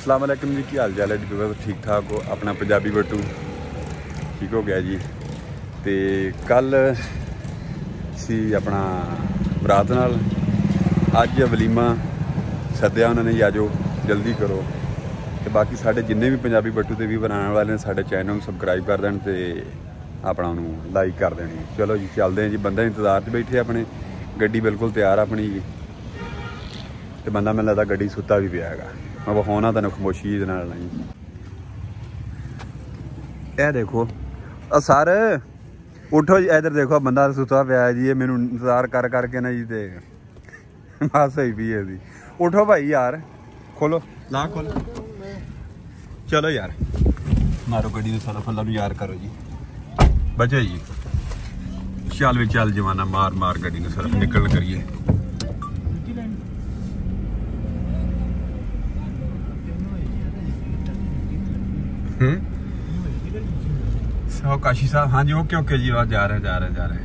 अस्सलाम वालेकुम जी, की हाल चाल है जी? ठीक ठाक हो? अपना पंजाबी बट्टू ठीक हो गया जी। तो कल सी अपना बरात नाल, अज वलीमा सद्या उन्होंने जी, आजो जल्दी करो। तो बाकी साढ़े जिन्ने भी पंजाबी बट्टू के भी बनाने वाले हैं साढ़े चैनल में सबसक्राइब कर देन ते अपना उन्होंने लाइक कर देनी। चलो जी चलते हैं जी। बंदा इंतजार से बैठे अपने, गड्डी बिल्कुल तैयार अपनी जी। तो बंदा मैंने लगता गड्डी सुता भी पिया है। मैं विखाना तेन खामोशी जी नहीं। यह देखो सर उठो जी, इधर देखो बंदा सुता पिया जी। ये मैनू इंतजार कर करके ना जी तो बस हुई पी है जी। उठो भाई यार, खोलो ला खोलो। चलो यार मारो गड्डी के सारा फल्ला यार करो जी, बचे जी। चल भी चल जमाना, मार मार गड्डी ने सरफ निकल करिए। काशी साहब हाँ जी, ओके ओके जी, जा रहे जा रहे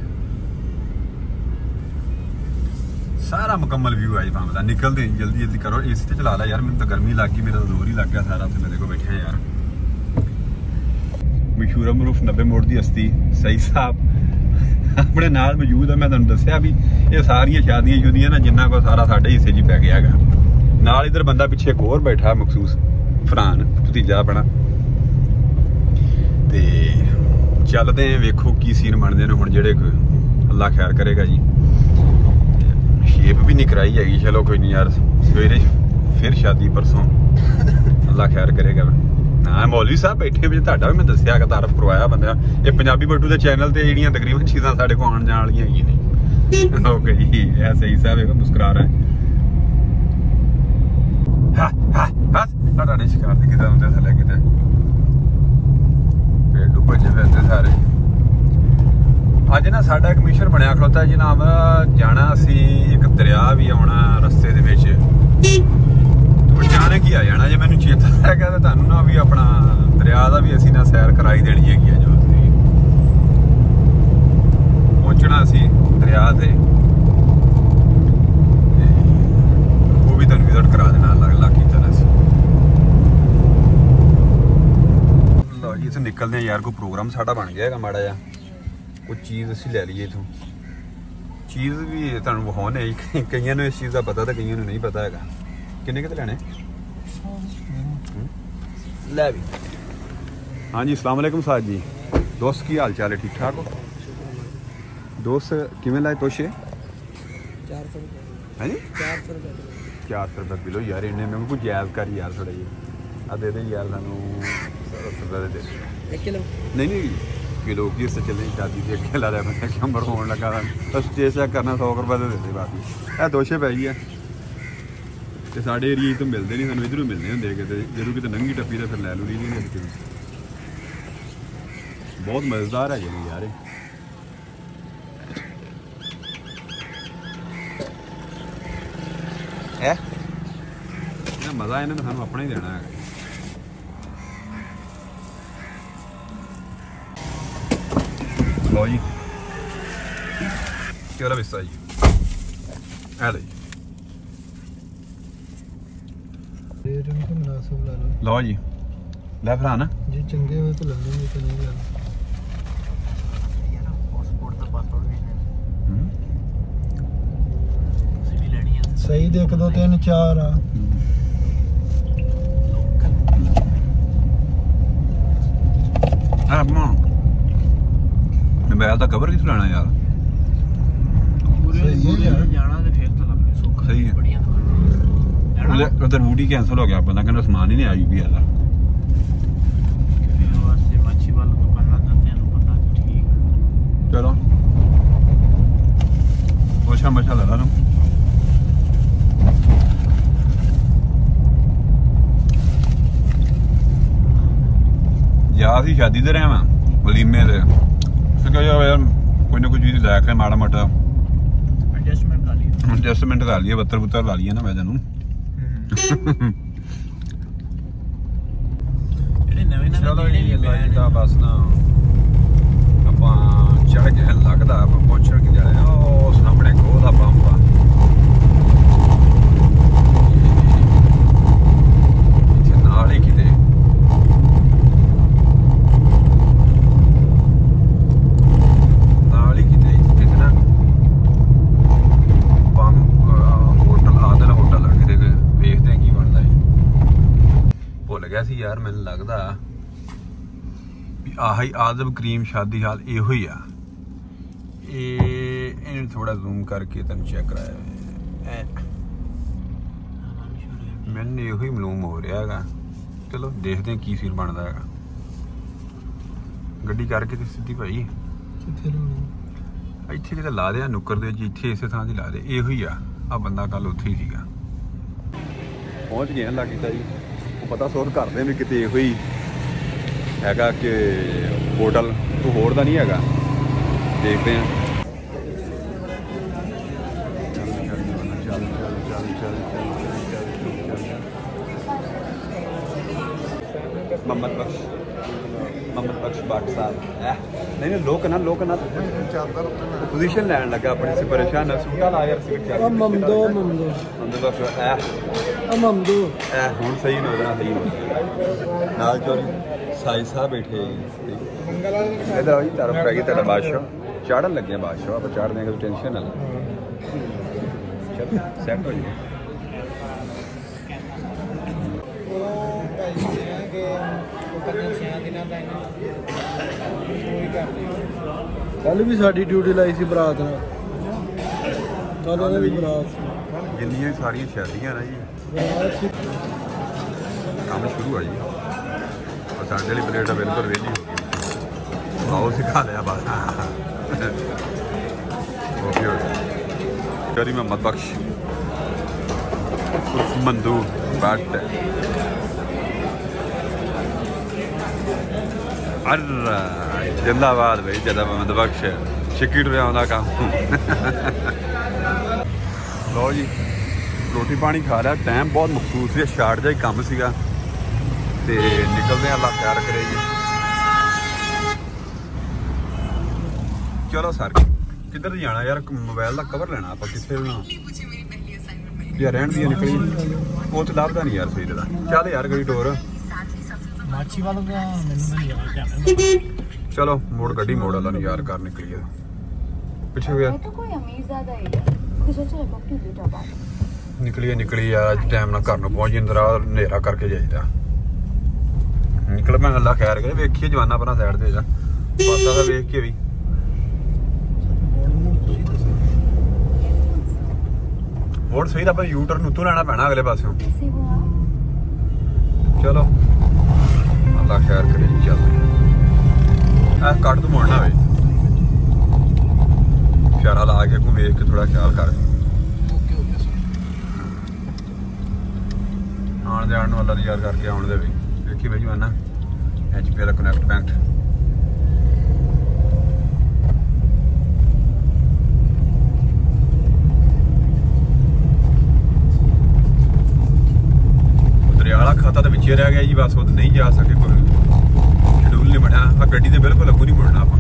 सारा मुकम्मल व्यू है जी। भाव निकलते जल्दी जल्दी करो। एसी तो चला ला यार, मैंने तो गर्मी लग गई, मेरा तो दूर ही लग गया सारा। तो मेरे को बैठे हैं यार। मशहूर मरूफ 90 मोड़ की हस्ती सही साहब अपने नाल मौजूद है। मैं तुहानू दस्सिया भी ये सारिया शादियां शुदियां ना जिन्ना को सारा साढ़े हिस्से च पै गया है। नाल इधर बंदा पिछे एक होर बैठा मखसूस, फरहान भतीजा अपना। ते चलते हैं, वेखो की सीन बनते हैं हुण। जेड़े अल्लाह खैर करेगा जी। शेप भी नहीं कराई हैगी, चलो कोई नहीं यार, सवेरे फिर शादी परसों अल्लाह खैर करेगा। हाँ मौलवी साहब बैठे भी, तुहाडा भी मैं दस्सिया कि तारफ करवाया बंदा। ये पंजाबी बट्टू के चैनल ते जिहड़ियां तकरीबन चीज़ां साडे को आउण जाण वालियां हैगियां नहीं। ओके जी, यह सही साहब है, मुस्कुरा रहा है। हाँ हाँ बस तुहाडा शिकार ते किते हुंदे थल्ले किते पेडू भजे फिरदे सारे। अज ना साडा एक मिशन बनया खलोता जनाब, जाना असी एक दरिया भी आना रस्ते दे विच, अचानक ही आ जाना। जे मैनू चेता है तो तुहानू ना भी अपना दरिया का भी असी ना सैर कराई देनी है। जो पहुंचना असी दरिया से वो भी तुहानू विजिट करा देना अलग अलग की तरह से। लो जी इथों निकलते हैं यार, कोई प्रोग्राम साडा बन गया है माड़ा जा, कुछ चीज़ असी लै लीए इथों। चीज़ भी तुहानू विखाने, कईयां नूं इस चीज़ का पता तो कईयां नूं नहीं पता है। किन्ने किते लैने लै भी। हाँ जी अस्सलाम वालेकुम साहब जी। दोस्त की हाल चाल है? ठीक ठाक हो दोस्त? किवें लाए तोशे? 400 रुपये। हाँ जी 400 रुपये किलो यार, इन्ने में कुछ जायज़ कर यार थोड़ा जी। आ दे दें यार सानू 70 रुपये दे। 1 किलो नहीं किलो की इससे चले शादी से खेला रहा बंदा कमर होने लगा था। स्टेज चेक करना 100 रुपये दे देते बाकी। यह दोशे पै गई है तो साढ़े एरिए तो मिलते नहीं, सू इधरों मिलने होंगे कितने जरूर कितने नंगी टप्पी तो फिर लै लू ली। बहुत मज़ेदार है जी यार। मज़ा इन्होंने सानू अपना ही देना है। लो जी केड़ा विस्ता जी है जी। लो जी लै भरा ना जी, चंगे हुए तो ले लेंगे तो नहीं लेना। सही देख दो 3 4 आ। मोबाइल का कवर किथों लेना यार? सही है उधर रूट ही कैंसिल हो गया, बंदा कहना समान ही नहीं आया यूपी वाला। चलो पोछा मछा लगा लो। यार ही शादी दे रहे मैं वलीमे दे, यार कोई ना कोई चीज़ लैके माड़ा मोटा एडजस्टमेंट कर लिया, बत्तर बुत्तर ला लिया ना मैं तेनू। चलो जी बस ना आप चढ़ गए लगता पहुंचण के जाने सामने गोह का पंप आ। इतने ਆਹੀ ਆਜ਼ਮ ਕਰੀਮ ਸ਼ਾਦੀ ਹਾਲ ਇਹੋ ਹੀ ਆ। ਇਹਨੂੰ ਥੋੜਾ ਜ਼ੂਮ ਕਰਕੇ ਤੈਨੂੰ ਚੈੱਕ ਕਰਾਇਆ ਮੈਨੂੰ ਇਹੋ ਹੀ ਮਾਲੂਮ ਹੋ ਰਿਹਾ ਹੈਗਾ। ਚਲੋ ਦੇਖਦੇ ਹਾਂ ਕੀ ਸੀਨ ਬਣਦਾ ਹੈਗਾ। ਗੱਡੀ ਕਰਕੇ ਤੇ ਸਿੱਧੀ ਭਾਈ ਕਿੱਥੇ ਲਾਉਣੀ? ਇੱਥੇ ਕਿਤੇ ਲਾ ਦੇ ਨੁੱਕਰ ਦੇ ਜੀ, ਇੱਥੇ ਇਸੇ ਥਾਂ 'ਤੇ ਲਾ ਦੇ। ਇਹੋ ਹੀ ਆ ਬੰਦਾ ਕੱਲ ਉੱਥੇ ਹੀ ਸੀਗਾ। ਪਹੁੰਚ ਗਏ ਲੱਗ ਕੀਤਾ ਜੀ। ਉਹ ਪਤਾ ਸੋਚ ਕਰਦੇ ਵੀ ਕਿਤੇ ਇਹੋ ਹੀ ਹੈਗਾ ਕਿ ਹੋਟਲ ਤੋਂ ਹੋਰ ਦਾ ਨਹੀਂ ਹੈਗਾ। ਦੇਖਦੇ ਹਾਂ। मोहम्मद बख्श बाट साहब नहीं लोक ना पोजीशन लैन लगा अपने से परेशान है। सूटा ला यार सीट चल ममदो बख्श ममदो हुन सही हो रहा सही नाल चोरी साई साहब बैठे इधर आई तरफ रह गई तेरा बादशाह चढ़न लगे बादशाह आप चढ़ने की टेंशन ना चल सेट हो जाए। कल भी साड़ी ड्यूटी लाई सी बरात ने। कल भी बरात जिन्नियां सारियां शादियां ना जी काम शुरू है जी। और साढ़े वाली प्लेट बिल्कुल रेडी हो गई। आओ सिखा लिया बस ओके करी मोहम्मद बख्श मंदू बाट जिंदाबाद भाई जदा मोहम्मद बख्श छिक्की टुरिया आउंदा काम। लो जी रोटी पानी खा लिया। टाइम बहुत मखसूस है शार्ट जा ही काम सीगा ते निकलते हैं। अल्लाह खैर करे जी। चलो सर किधर जाना यार? मोबाइल का कवर लेना आप कितने लेना यार? रहन दी निकली वो तो लाभदा नहीं यार सही का। चल यार गई डोर चलो मोड़ गड्डी मोड़ वाला यार कर निकली पिछे गया निकली यार। अज टाइम ना घर पहुंच इंदरा नेरा करके जाइदा निकल। मैं अल्लाह खैर करे वेखिए जवाना पर साइड से पासा सा वेख के भी मोड़ सही था। यू टर्न उतों लेना पैना अगले पासों। चलो अल्लाह खैर करे जी। चल कट तो मुड़ना वे प्यारा ला के को वेख के थोड़ा ख्याल कर। आने जान अल्लाह यार करके आने दे देखी भाई जवाना HP वाला कनेक्ट बैंक दरियाला खाता तो पिछे रह गया जी। बस वो नहीं जा सके कोई शेड्यूल नहीं बनया। आ गड्डी तो बिल्कुल अगू नहीं मुड़ना आप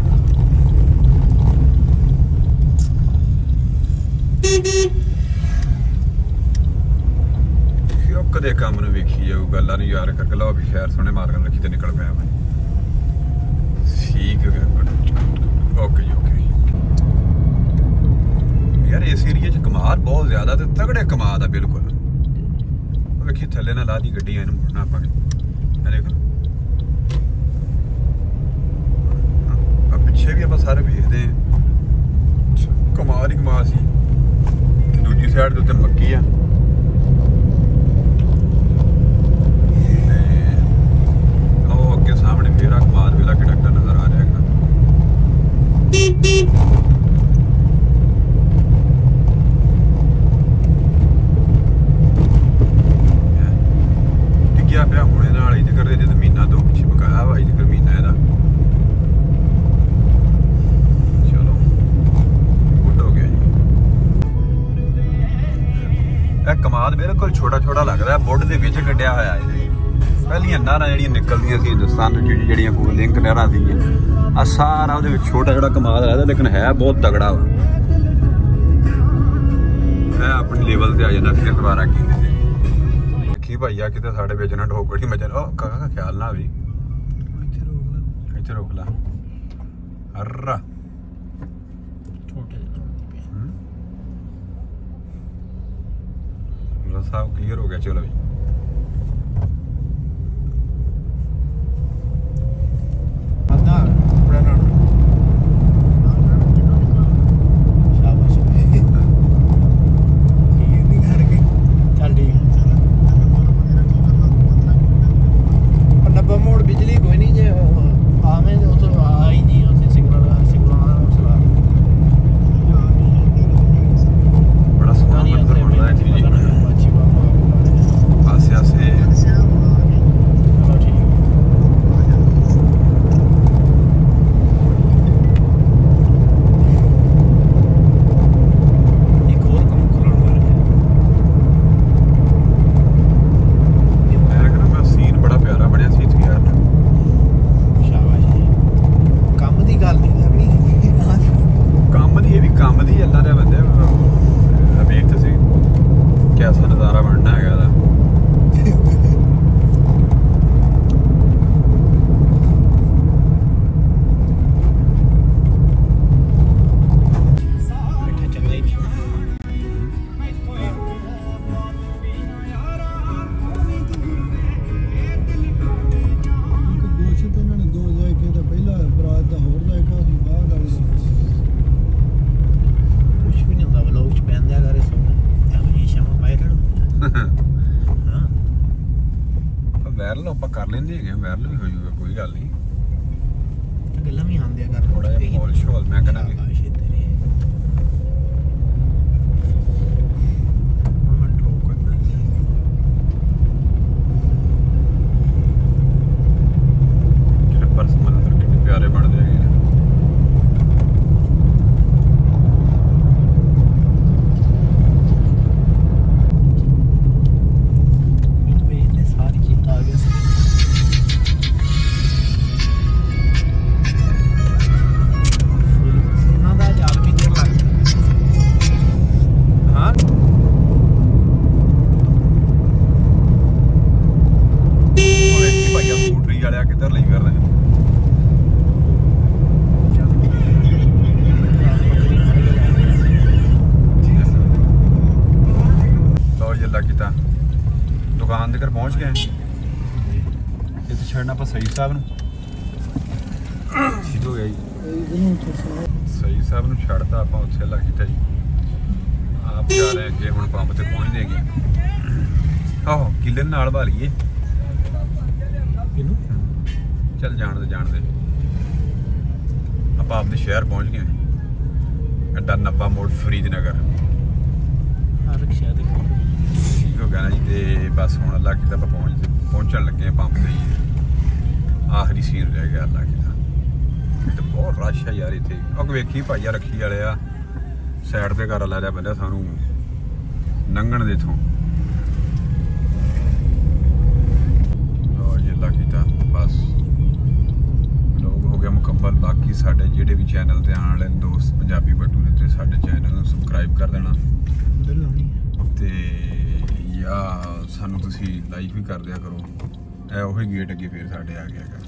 कदे काम ने वेखी जाऊ गल्ला नहीं यार करके लो भी खैर सोने मार्ग रखी तो निकल पाया भाई। ठीक है ओके जी ओके यार इस एरिया च कमाल बहुत ज्यादा ते तगड़े कमाल है बिल्कुल। वेखी थले ना ला दी गड्डी इन्हू मुड़ना आप देखो पिछे भी आप सारे देखते हैं कमाल ही कमाल सी। दूजी साइड के उत्ते मक्की आ अगे सामने फिर कमाल वेला कंडक्टर नजर आ रहा है। टिकिया पिया होने नाल जिक्र दे महीना दो पिछे बकाया भाई जिक्र महीना है। चलो गुड हो गया जी। कमाल बिल्कुल छोटा छोटा लगता है बुढ़ के बिच कढ़िया होया है। पहलियां नहरां जिहड़ियां निकलदियां सी हिंदुस्तान जिहड़ियां कोई लिंक नहरां सीगियां आ सारा उहदे विच छोटा छोटा कमाल लगदा लेकिन है बहुत तगड़ा वा। मैं अपने लेवल ते आ जाना फिर दोबारा की देखी भाई आ किते साडे विच ना ठोक बड़ी मजा। ओ काका ख्याल ना भी इत्थे रोक ला अर्रा छोटे साहब क्लियर हो गया। चलो भाई ਕਹਿੰਦੇ ਹੈਗੇ ਵਾਇਰਲ ਵੀ ਹੋ ਜਾਊਗਾ, ਕੋਈ ਗੱਲ ਨਹੀਂ। ਗੱਲਾਂ ਵੀ ਆਉਂਦੀਆਂ ਕਰ ਥੋੜਾ ਜਿਹਾ ਮਾਲ ਸ਼ੋਲ ਮੈਂ ਕਹਿੰਦਾ ਵੀ ਪਰਸ ਮੰਦਰ ਕਿੰਨੇ ਪਿਆਰੇ ਬਣਦੇ ਹੈਗੇ ਨੇ। ਸਾਰੀ ਚੀਜ਼ ਆ ਗਿਆ ਉਹਨਾਂ ਦਾ ਜਾਲ ਵੀ ਦੇਰ ਲੱਗਦਾ। ਹਾਂ ਉਹ ਇੱਕ ਭਾਈਆ ਸਕੂਟਰੀ ਵਾਲਿਆ ਕਿੱਧਰ ਲਈ ਫਿਰਦਾ ਹੈ। ਲਓ ਜੀ ਅੱਲਾ ਕੀਤਾ ਦੁਕਾਨ ਦੇ ਘਰ ਪਹੁੰਚ ਗਏ। ਇੱਥੇ ਛੱਡਣਾ ਆਪਾਂ ਸਹੀ ਸਾਹਿਬ ਨੂੰ। ਠੀਕ ਹੋ ਗਿਆ ਜੀ, ਸਹੀ ਸਾਹਿਬ ਨੂੰ ਛੱਡਤਾ ਆਪਾਂ ਉੱਥੇ ਅੱਲਾ ਕੀਤਾ ਜੀ। ਆਪ ਜਾ ਰਹੇ ਅੱਗੇ ਹੁਣ ਪੰਪ ਤੇ ਪਹੁੰਚਦੇ ਹੈਗੇ। ਆਹੋ ਕਿਲੇ ਨਾਲ ਭਾਲੀਏ ਇਹਨੂੰ ਚੱਲ ਜਾਣਦੇ ਆਪਾਂ ਆਪਦੇ ਸ਼ਹਿਰ ਪਹੁੰਚ ਗਏ। ਅੱਡਾ ਨੱਬਾ ਮੋੜ ਫਰੀਦਨਗਰ। ਆ ਰਿਕਸ਼ਾ ਦੇ ਠੀਕ ਹੋ ਗਿਆ ਨਾ ਜੀ। ਤੇ ਬਸ ਹੁਣ ਅੱਲਾ ਕੀਤਾ ਆਪਾਂ ਪਹੁੰਚਣ ਲੱਗੇ ਪੰਪ ਤੇ ਜੀ। ਆਖਰੀ ਸੀਨ ਰਹਿ ਗਿਆ ਅੱਲਾ ਕੀਤਾ। ਇਹ ਤਾਂ ਬਹੁਤ ਰਸ਼ ਆ ਯਾਰ ਇੱਥੇ। ਉਹ ਵੇਖੀ ਭਾਈਆ ਰੱਖੀ ਵਾਲੇ ਆ ਸਾਈਡ ਤੇ ਘਰ ਲੈ ਲਿਆ ਬੰਦਾ ਸਾਨੂੰ ਲੰਘਣ ਦੇ ਇੱਥੋਂ। ਲਓ ਜੀ ਅੱਲਾ ਕੀਤਾ ਬਸ ਲੋਕ ਹੋ ਗਿਆ ਮੁਕੰਮਲ। ਬਾਕੀ ਸਾਡੇ ਜਿਹੜੇ ਵੀ ਚੈਨਲ ਤੇ ਆਉਣ ਵਾਲੇ ਦੋਸਤ ਪੰਜਾਬੀ ਬੱਟੂ ਦੇ ਉੱਤੇ ਸਾਡੇ ਚੈਨਲ ਨੂੰ ਸਬਸਕ੍ਰਾਈਬ ਕਰ ਦੇਣਾ ਅੰਦਰ ਲਾਉਣੀ ਤੇ ਜਾਂ ਸਾਨੂੰ ਤੁਸੀਂ ਲਾਈਕ ਵੀ ਕਰ ਦਿਆ ਕਰੋ। ਇਹ ਉਹੀ ਗੇਟ ਅੱਗੇ ਫੇਰ ਸਾਡੇ ਆ ਗਿਆ ਹੈਗਾ।